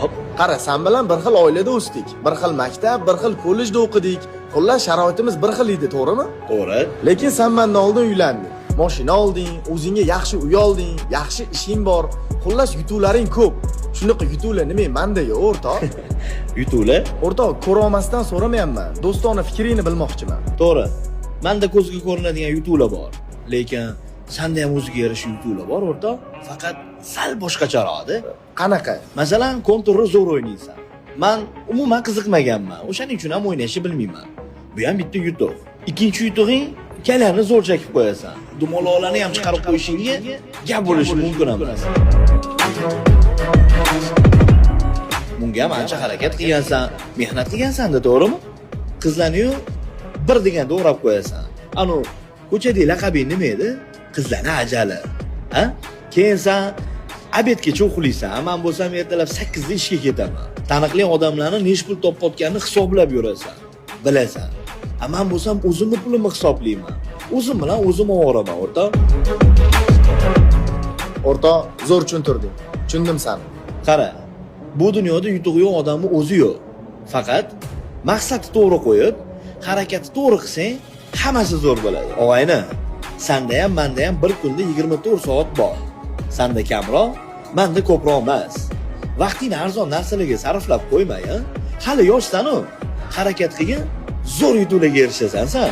Hop. Qara, sen bilan bir xil oilada o'sdik, bir xil maktab, bir xil kollejda o'qidik. Xullas, sharoitimiz bir xil edi, to'g'rimi? To'g'ri. Lekin sen mendan oldin uylanding. Mashina olding, o'zingga yaxshi uy olding, yaxshi ishing bor. Xullas, yutuvlaring ko'p. Shunaqa yutuvlar nima menda-yu, o'rtoq? Yutuvlar? O'rtoq, ko'ra olmasdan so'ramayapman. Do'stona fikringni bilmoqchiman. To'g'ri. Menda ko'zga ko'rinadigan yutuvlar bor. Lekin senda ham o'ziga yarasha yutuvlar bor, o'rtoq. Faqat sal boshqacharoqda. Qanaqa? Masalan, konturni zo'r o'ynaysan. Men umuman qiziqmaganman. O'shaning uchun ham o'ynashni bilmayman. Bu ham bitta yutuq. Ikkinchi yutug'ing kallarni zo'r chakib qo'yasan. Dumaloqlarni ham chiqarib qo'yishingga gap bo'lishi mumkin emas. Bunga ham ancha harakat qilgansan, mehnat qilgansan-da, to'g'rimi? Qizlarni-yu bir deganda o'rab qo'yasan. Anu ko'chadagi laqabing nima edi? Qizlarni ajali. Ha? Keyin sen obedgacha uxlaysan. Men bo'lsam ertalab 8 da ishga ketaman. Taniqli odamlarning necha pul topayotganini hisoblab yurasan. Bilasan. Men bo'lsam o'zimni pulimni hisoblayman. O'zim bilan o'zim ovoraman, o'rtoq. O'rtoq, zo'r tushuntirding. Tushundim seni. Qara, bu dunyoda yutuq yo'q odamning o'zi yo'q. Faqat maqsadni to'g'ri qo'yib, harakatni to'g'ri qilsang, hammasi zo'r bo'ladi. Og'ayni, senda ham, menda ham bir kunda 24 soat bor. Senda kamroq, menda ko'proq emas. Vaqtingni arzon narsalarga sarflab qo'ymay, hali yoshsan-ku. Harakat qilgin, zo'r yutuqlarga erishasan sen.